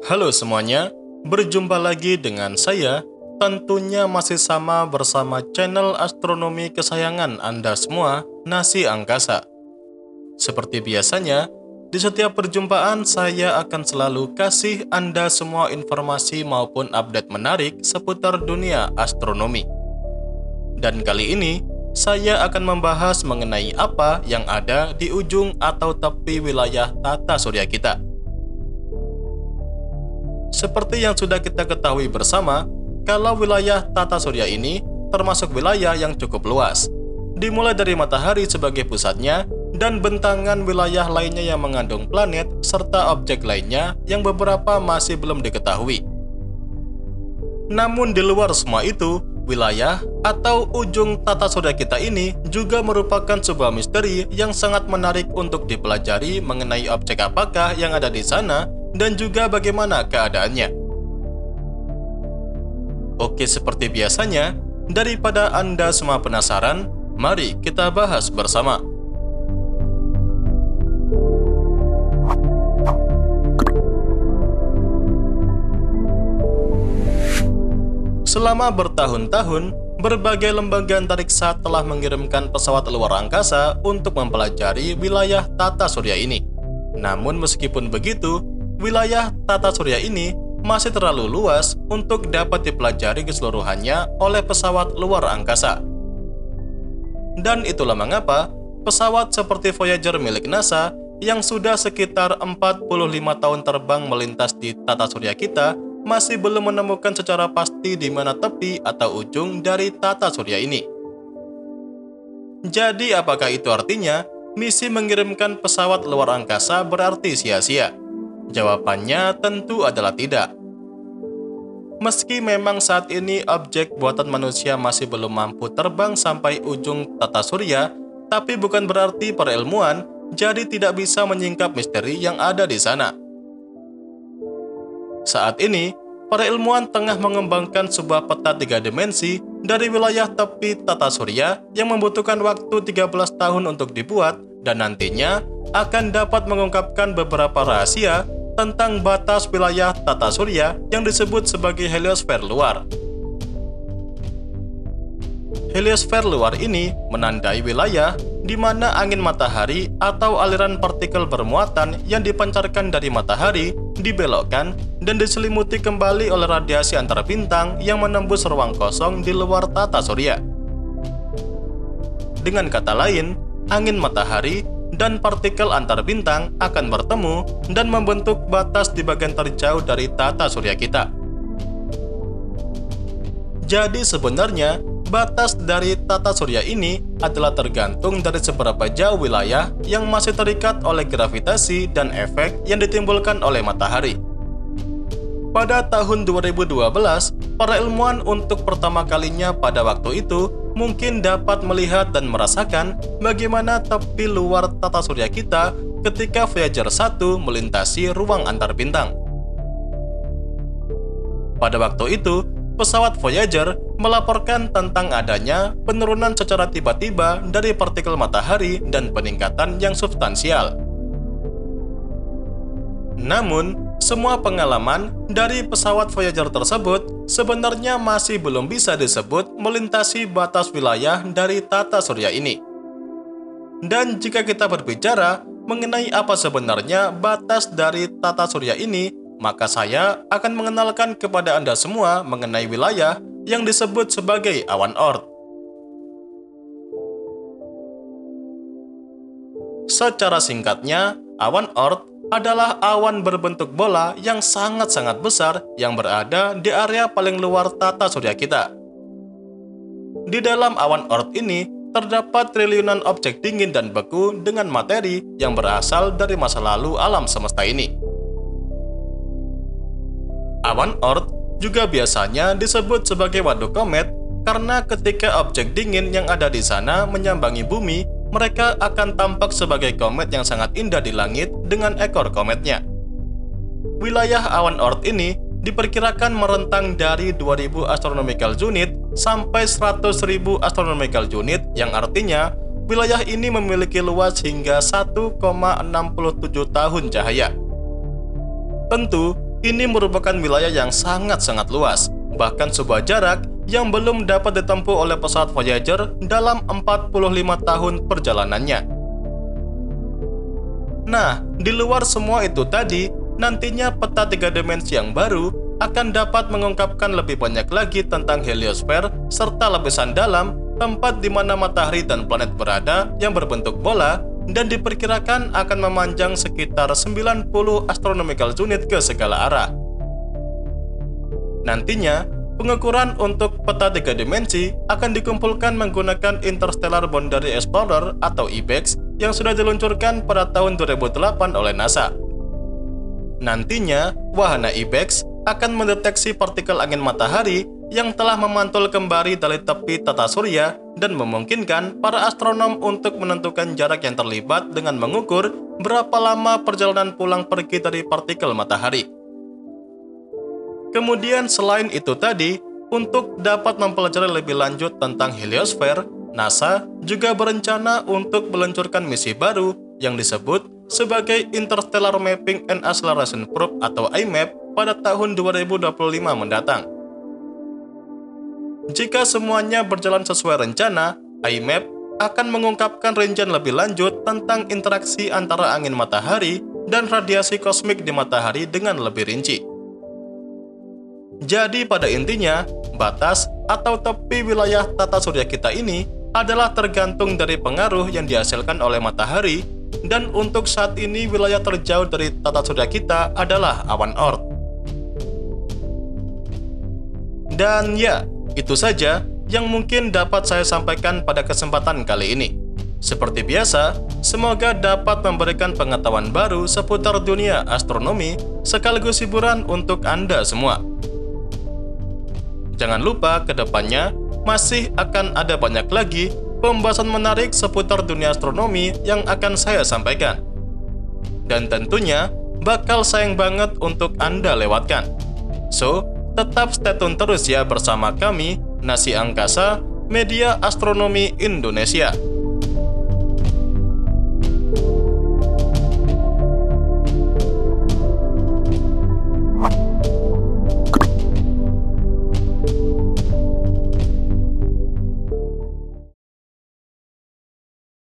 Halo semuanya, berjumpa lagi dengan saya, tentunya masih sama bersama channel astronomi kesayangan Anda semua, Nasi Angkasa. Seperti biasanya, di setiap perjumpaan saya akan selalu kasih Anda semua informasi maupun update menarik seputar dunia astronomi. Dan kali ini, saya akan membahas mengenai apa yang ada di ujung atau tepi wilayah tata surya kita. Seperti yang sudah kita ketahui bersama, kalau wilayah tata surya ini termasuk wilayah yang cukup luas, dimulai dari matahari sebagai pusatnya dan bentangan wilayah lainnya yang mengandung planet serta objek lainnya yang beberapa masih belum diketahui. Namun di luar semua itu, wilayah atau ujung tata surya kita ini juga merupakan sebuah misteri yang sangat menarik untuk dipelajari mengenai objek apakah yang ada di sana dan juga bagaimana keadaannya. Oke, seperti biasanya, daripada Anda semua penasaran, mari kita bahas bersama. Selama bertahun-tahun, berbagai lembaga antariksa telah mengirimkan pesawat luar angkasa untuk mempelajari wilayah tata surya ini. Namun meskipun begitu, wilayah tata surya ini masih terlalu luas untuk dapat dipelajari keseluruhannya oleh pesawat luar angkasa. Dan itulah mengapa pesawat seperti Voyager milik NASA yang sudah sekitar 45 tahun terbang melintas di tata surya kita masih belum menemukan secara pasti di mana tepi atau ujung dari tata surya ini. Jadi apakah itu artinya misi mengirimkan pesawat luar angkasa berarti sia-sia? Jawabannya tentu adalah tidak. Meski memang saat ini objek buatan manusia masih belum mampu terbang sampai ujung tata surya, tapi bukan berarti para ilmuwan jadi tidak bisa menyingkap misteri yang ada di sana. Saat ini, para ilmuwan tengah mengembangkan sebuah peta 3 dimensi dari wilayah tepi tata surya yang membutuhkan waktu 13 tahun untuk dibuat dan nantinya akan dapat mengungkapkan beberapa rahasia tentang batas wilayah tata surya yang disebut sebagai heliosfer luar. Heliosfer luar ini menandai wilayah di mana angin matahari atau aliran partikel bermuatan yang dipancarkan dari matahari dibelokkan dan diselimuti kembali oleh radiasi antar bintang yang menembus ruang kosong di luar tata surya. Dengan kata lain, angin matahari dan partikel antar bintang akan bertemu dan membentuk batas di bagian terjauh dari tata surya kita. Jadi sebenarnya, batas dari tata surya ini adalah tergantung dari seberapa jauh wilayah yang masih terikat oleh gravitasi dan efek yang ditimbulkan oleh matahari. Pada tahun 2012, para ilmuwan untuk pertama kalinya pada waktu itu mungkin dapat melihat dan merasakan bagaimana tepi luar tata surya kita ketika Voyager 1 melintasi ruang antar bintang. Pada waktu itu, pesawat Voyager melaporkan tentang adanya penurunan secara tiba-tiba dari partikel matahari dan peningkatan yang substansial. Namun, semua pengalaman dari pesawat Voyager tersebut sebenarnya masih belum bisa disebut melintasi batas wilayah dari tata surya ini. Dan jika kita berbicara mengenai apa sebenarnya batas dari tata surya ini, maka saya akan mengenalkan kepada Anda semua mengenai wilayah yang disebut sebagai awan Oort. Secara singkatnya, awan Oort adalah awan berbentuk bola yang sangat-sangat besar yang berada di area paling luar tata surya kita. Di dalam awan Oort ini terdapat triliunan objek dingin dan beku dengan materi yang berasal dari masa lalu alam semesta ini. Awan Oort juga biasanya disebut sebagai waduk komet karena ketika objek dingin yang ada di sana menyambangi bumi, mereka akan tampak sebagai komet yang sangat indah di langit dengan ekor kometnya. Wilayah awan Oort ini diperkirakan merentang dari 2000 astronomical unit sampai 100.000 astronomical unit, yang artinya wilayah ini memiliki luas hingga 1,67 tahun cahaya. Tentu, ini merupakan wilayah yang sangat-sangat luas, bahkan sebuah jarak yang belum dapat ditempuh oleh pesawat Voyager dalam 45 tahun perjalanannya. Nah, di luar semua itu tadi, nantinya peta 3 dimensi yang baru akan dapat mengungkapkan lebih banyak lagi tentang heliosfer serta lapisan dalam, tempat di mana matahari dan planet berada yang berbentuk bola, dan diperkirakan akan memanjang sekitar 90 astronomical unit ke segala arah. Nantinya, pengukuran untuk peta 3 dimensi akan dikumpulkan menggunakan Interstellar Boundary Explorer atau IBEX yang sudah diluncurkan pada tahun 2008 oleh NASA. Nantinya, wahana IBEX akan mendeteksi partikel angin matahari yang telah memantul kembali dari tepi tata surya dan memungkinkan para astronom untuk menentukan jarak yang terlibat dengan mengukur berapa lama perjalanan pulang pergi dari partikel matahari. Kemudian selain itu tadi, untuk dapat mempelajari lebih lanjut tentang heliosfer, NASA juga berencana untuk meluncurkan misi baru yang disebut sebagai Interstellar Mapping and Acceleration Probe atau IMAP pada tahun 2025 mendatang. Jika semuanya berjalan sesuai rencana, IMAP akan mengungkapkan rincian lebih lanjut tentang interaksi antara angin matahari dan radiasi kosmik di matahari dengan lebih rinci. Jadi pada intinya, batas atau tepi wilayah tata surya kita ini adalah tergantung dari pengaruh yang dihasilkan oleh matahari, dan untuk saat ini wilayah terjauh dari tata surya kita adalah awan Oort. Dan ya, itu saja yang mungkin dapat saya sampaikan pada kesempatan kali ini. Seperti biasa, semoga dapat memberikan pengetahuan baru seputar dunia astronomi sekaligus hiburan untuk Anda semua. Jangan lupa ke depannya masih akan ada banyak lagi pembahasan menarik seputar dunia astronomi yang akan saya sampaikan. Dan tentunya bakal sayang banget untuk Anda lewatkan. So, tetap stay tune terus ya bersama kami, Nasi Angkasa, Media Astronomi Indonesia.